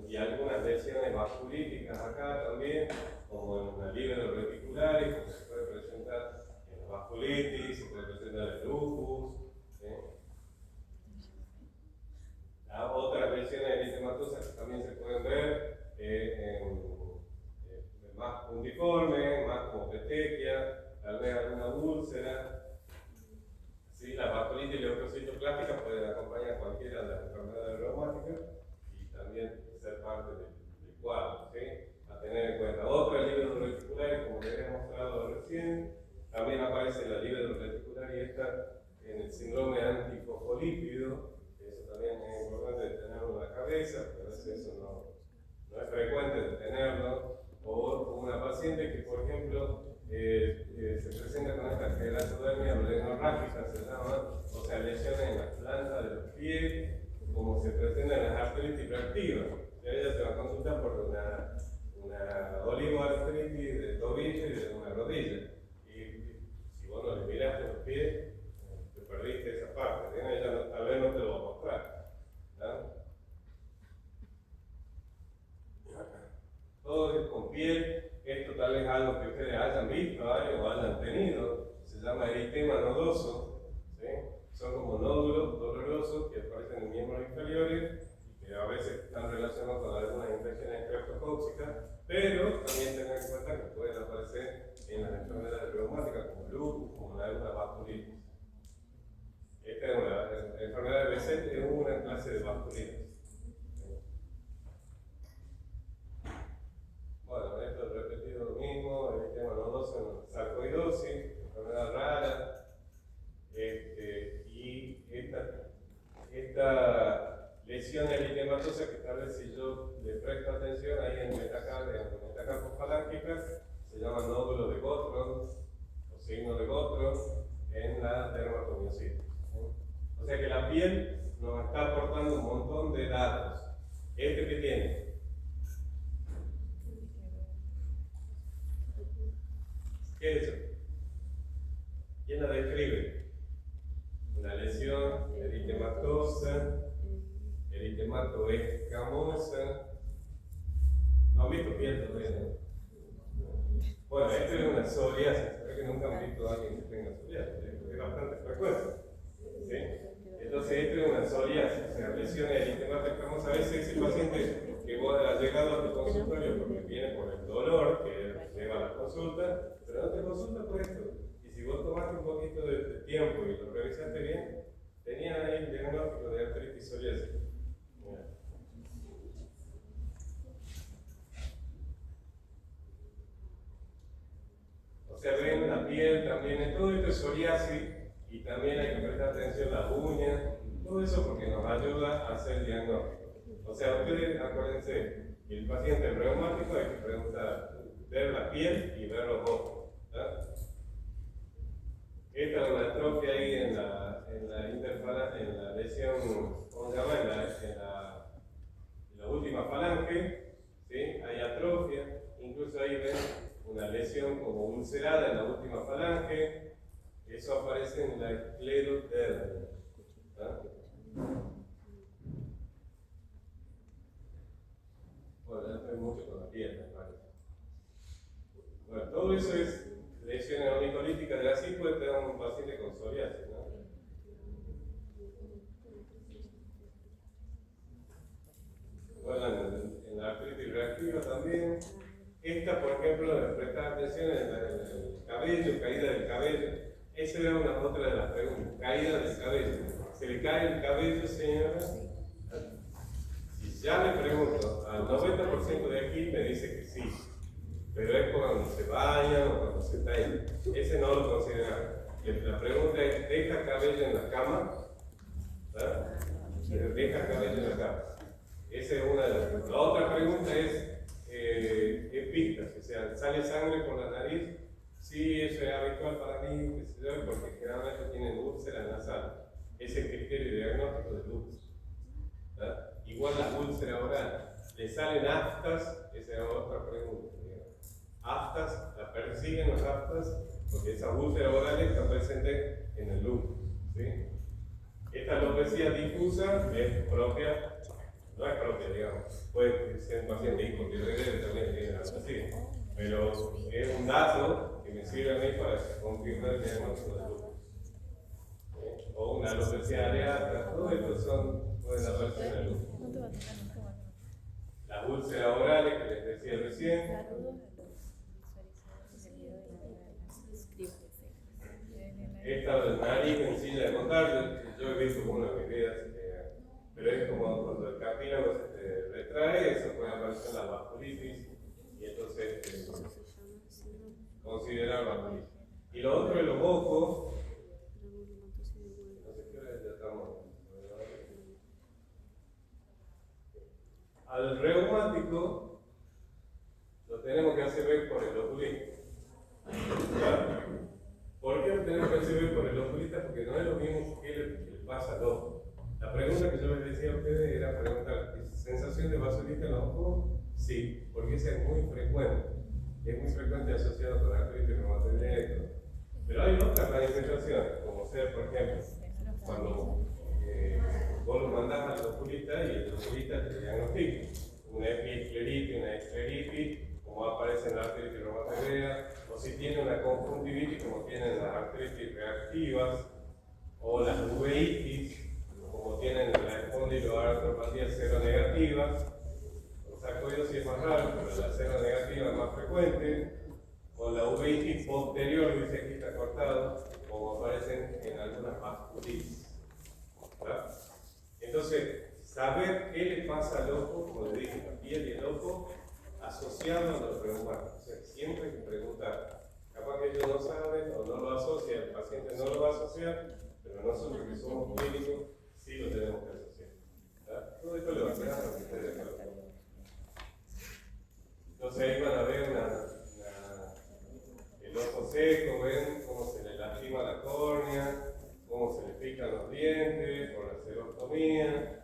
[SPEAKER 1] y algunas lesiones vasculíticas acá también, como en la libre reticulares, como se puede presentar en la vasculitis, se puede presentar el lupus. Otras lesiones eritematosas que también se pueden ver más puntiforme, más como petequia, tal vez alguna úlcera. Sí, la vasculitis leucocitoplástica pueden acompañar cualquiera de las enfermedades reumáticas y también ser parte del cuadro, ¿sí? A tener en cuenta. Otras libros reticulares, como les he mostrado recién, también aparece la libro reticular y esta en el síndrome antifosfolípido. Eso también es importante tenerlo en la cabeza, porque a veces eso no es frecuente de tenerlo. O una paciente que, por ejemplo, se presenta con esta queratodermia blenorrágica, se llama, o sea, lesiones en las plantas de los pies, como se presenta en las artritis reactivas. Ella se va a consultar por una oligoartritis de tobillo y de una rodilla. Y si vos no le miraste los pies, te perdiste esa parte. ¿Sí? Ella tal vez no te lo va a mostrar. ¿No? Todo es con piel. Esto tal vez es algo que ustedes hayan visto o hayan tenido. Se llama eritema nodoso. ¿Sí? Son como nódulos dolorosos que aparecen en miembros inferiores y que a veces están relacionados con algunas infecciones estreptocóxicas, pero también tengan en cuenta que pueden aparecer en las enfermedades reumáticas como el lupus, como alguna vasculitis. Esta es una enfermedad de Behçet, es una clase de vasculitis. Bueno, esto es repetido lo mismo, el tema nodoso en sarcoidosis, enfermedad rara, y esta lesión eritematosa que tal vez si yo le presto atención ahí en metacarpofalángica, se llama nódulo de Gottron o signo de Gottron en la dermatomiositis. O sea que la piel nos está aportando un montón de datos. ¿Este que tiene? ¿Qué es eso? ¿Quién la describe? Una lesión eritematosa, eritematoescamosa. ¿No han visto piel todavía? Bueno, esto es una psoriasis. ¿Sabes que nunca han visto a alguien que tenga psoriasis? Es bastante frecuente. ¿Sí? Entonces, esto es una psoriasis, o sea, lesiones eritematosas. A veces ese paciente que vos has llegado a tu consultorio porque viene por el dolor que lleva a la consulta, pero no te consulta por esto. Y si vos tomaste un poquito de tiempo y lo revisaste bien, tenían ahí el diagnóstico de artritis psoriásica. O sea, ven la piel también, en todo esto es psoriasis y también hay que prestar atención a las uñas, todo eso porque nos ayuda a hacer diagnóstico. O sea, ustedes acuérdense, el paciente reumático hay que preguntar, ver la piel y ver los ojos. ¿Tá? Esta es una atrofia ahí en la lesión, ¿cómo se llama? En la última falange, ¿sí? Hay atrofia, incluso ahí ven una lesión como ulcerada en la última falange, eso aparece en la esclerodermia. ¿Tá? Bueno, ya estoy mucho con la piel, me parece. Bueno, todo eso es lesiones onicolíticas de la sí puede tener un paciente con psoriasis, ¿no? Bueno, en la artritis reactiva también. Esta, por ejemplo, de prestar atención en el cabello, caída del cabello. Esa era otra de las preguntas, caída del cabello. ¿Se le cae el cabello, señora? Si ya le pregunto, al 90% de aquí me dice que sí. Pero es cuando se bañan o cuando se tallan. Ese no lo consideramos. La pregunta es, ¿deja cabello en la cama? ¿Verdad? ¿Deja cabello en la cama? Esa es una de las preguntas. La otra pregunta es pistas, o sea, sale sangre por la nariz, sí, eso es habitual para mí, qué sé yo, porque generalmente tienen úlcera nasal. Es el criterio diagnóstico del lupus. ¿Verdad? Igual la úlcera oral, ¿le salen aftas? Esa es otra pregunta. Aftas, la persiguen las aftas, porque esa úlcera oral está presente en el lupus. ¿Sí? Esta alopecia difusa es propia, no es propia, digamos, puede ser un paciente hipotiroideo también tiene alopecia, pero es un dato que me sirve a mí para confirmar el diagnóstico del lupus. O una alopecia areata, todo esto pueden aparecer en el lupus. Las úlceras orales que les decía recién. Esta de nariz en silla de montar, yo he visto una en mi vida, pero es como cuando el cartílago se te retrae, eso puede aparecer en la vasculitis, y entonces considerar vasculitis. Y lo otro es los ojos, no sé qué hora ya estamos. Al reumático lo tenemos que hacer ver por el oculista. ¿Por qué lo tenemos que hacer ver por el oculista? Porque no es lo mismo que le pasa al ojo. La pregunta que yo les decía a ustedes era preguntar, ¿sensación de vasoditis en los ojos? Sí, porque esa es muy frecuente. Es muy frecuente asociado con artritis reumatoidea. Pero hay otras manifestaciones, como ser, por ejemplo, cuando vos lo mandás al oculista y el oculista te diagnostica una epiescleritis, una escleritis, como aparece en la artritis reumatoidea, o si tiene una conjuntivitis, como tienen las artritis reactivas, o las uveitis, como tienen la espondiloartropatía seronegativa. Los sarcoidosis es más raro, pero la seronegativa es más frecuente, o la uveitis posterior, dice aquí está cortado, como aparecen en algunas vasculitis. ¿Verdad? Entonces, saber qué le pasa al ojo, como le dije, la piel y el ojo, asociado a los reumáticos. O sea, siempre hay que preguntar. Capaz que ellos no saben o no lo asocian, el paciente no lo va a asociar, pero nosotros que somos clínicos sí lo tenemos que asociar. ¿Verdad? Todo esto le va a quedar a ustedes. Entonces ahí van a ver el ojo seco, ven cómo se le lastima la córnea, cómo se le pican los dientes por la xerostomía,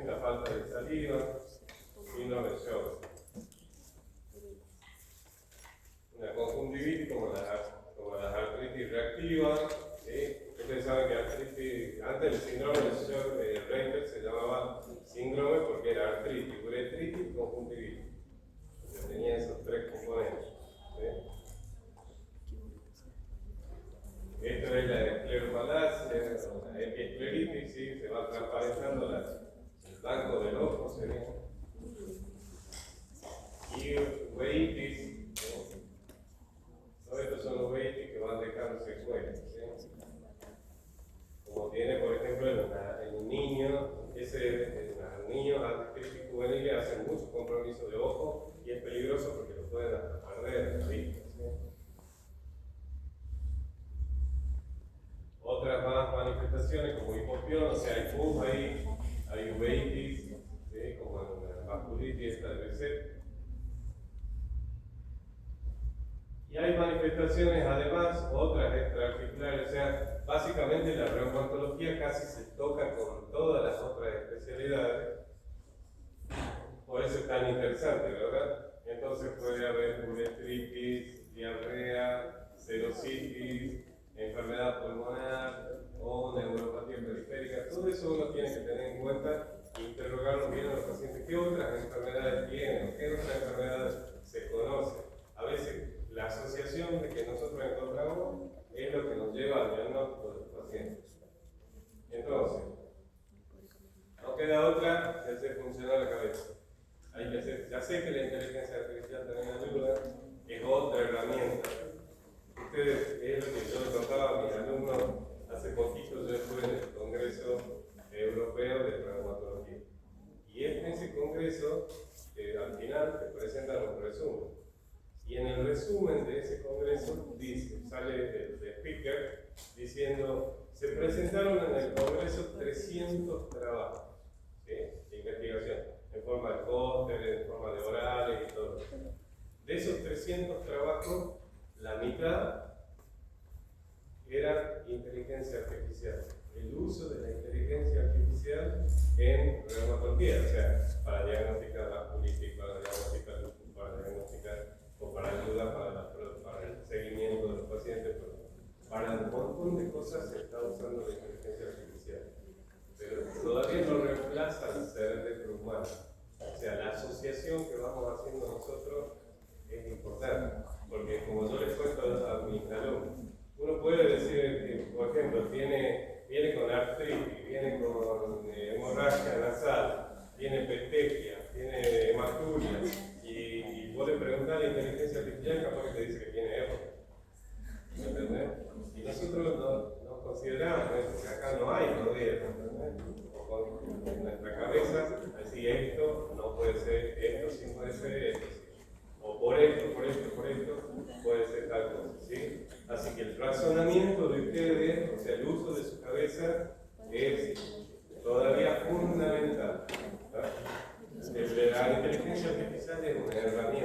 [SPEAKER 1] la falta de saliva, síndrome de Sjögren. Una conjuntivitis como las artritis reactivas. Ustedes saben que antes el síndrome de Reiner se llamaba síndrome porque era artritis, uretritis y conjuntivitis. Tenía esos tres componentes. Esto es la escleromalacia, la epiescleritis, ¿sí? Se va transparentando el blanco del ojo, ¿sí? Y uveitis, todos estos son los uveitis que van dejando secuelas, ¿sí? Como tiene, por ejemplo, en un niño, los niños artritis juveniles hacen mucho compromiso de ojo y es peligroso porque lo pueden hasta perder en la vista, ¿sí? Otras más manifestaciones como hipopión, o sea, hay pus ahí, hay uveitis, ¿sí? Como en la vasculitis esta debe ser. Y hay manifestaciones además, otras extraarticulares, o sea, básicamente la reumatología casi se toca con todas las otras especialidades, por eso es tan interesante, ¿verdad? Entonces puede haber uretritis, diarrea, serositis, enfermedad pulmonar o neuropatía periférica. Todo eso uno tiene que tener en cuenta e interrogarlo bien a los pacientes. ¿Qué otras enfermedades tienen? ¿Qué otras enfermedades se conocen? A veces la asociación de que nosotros encontramos es lo que nos lleva al diagnóstico de los pacientes. Entonces, no queda otra que hacer funcionar la cabeza. Hay que hacer, ya sé que la inteligencia artificial también ayuda, es otra herramienta. Ustedes, es lo que yo les contaba a mis alumnos hace poquito, yo estuve en el Congreso Europeo de Traumatología. Y en ese congreso, al final, te presentan un resumen. Y en el resumen de ese congreso sale el speaker diciendo, se presentaron en el congreso 300 trabajos, ¿sí? De investigación, en forma de póster, en forma de orales y todo. De esos 300 trabajos, la mitad era inteligencia artificial. El uso de la inteligencia artificial en reumatología, o sea, para diagnosticar la colitis, para diagnosticar el lupus, para diagnosticar o para ayudar para el seguimiento de los pacientes, para un montón de cosas se está usando la inteligencia artificial. Pero todavía no reemplaza al cerebro humano. O sea, la asociación que vamos haciendo nosotros es importante, porque como yo les cuento a mis alumnos, uno puede decir que, por ejemplo, viene con artritis, viene con hemorragia nasal, tiene petechia, tiene hematuria, y vos le preguntás a la inteligencia artificial, capaz que te dice que tiene ébola. ¿Me entendés? Y nosotros nos consideramos que acá no hay poder, ¿entendés? O en nuestra cabeza, así esto no puede ser, esto sí puede ser, esto sí. O por esto, puede ser tal cosa, ¿sí? Así que el razonamiento de ustedes, o sea, el uso de su cabeza es todavía fundamental. ¿No? La inteligencia artificial es una herramienta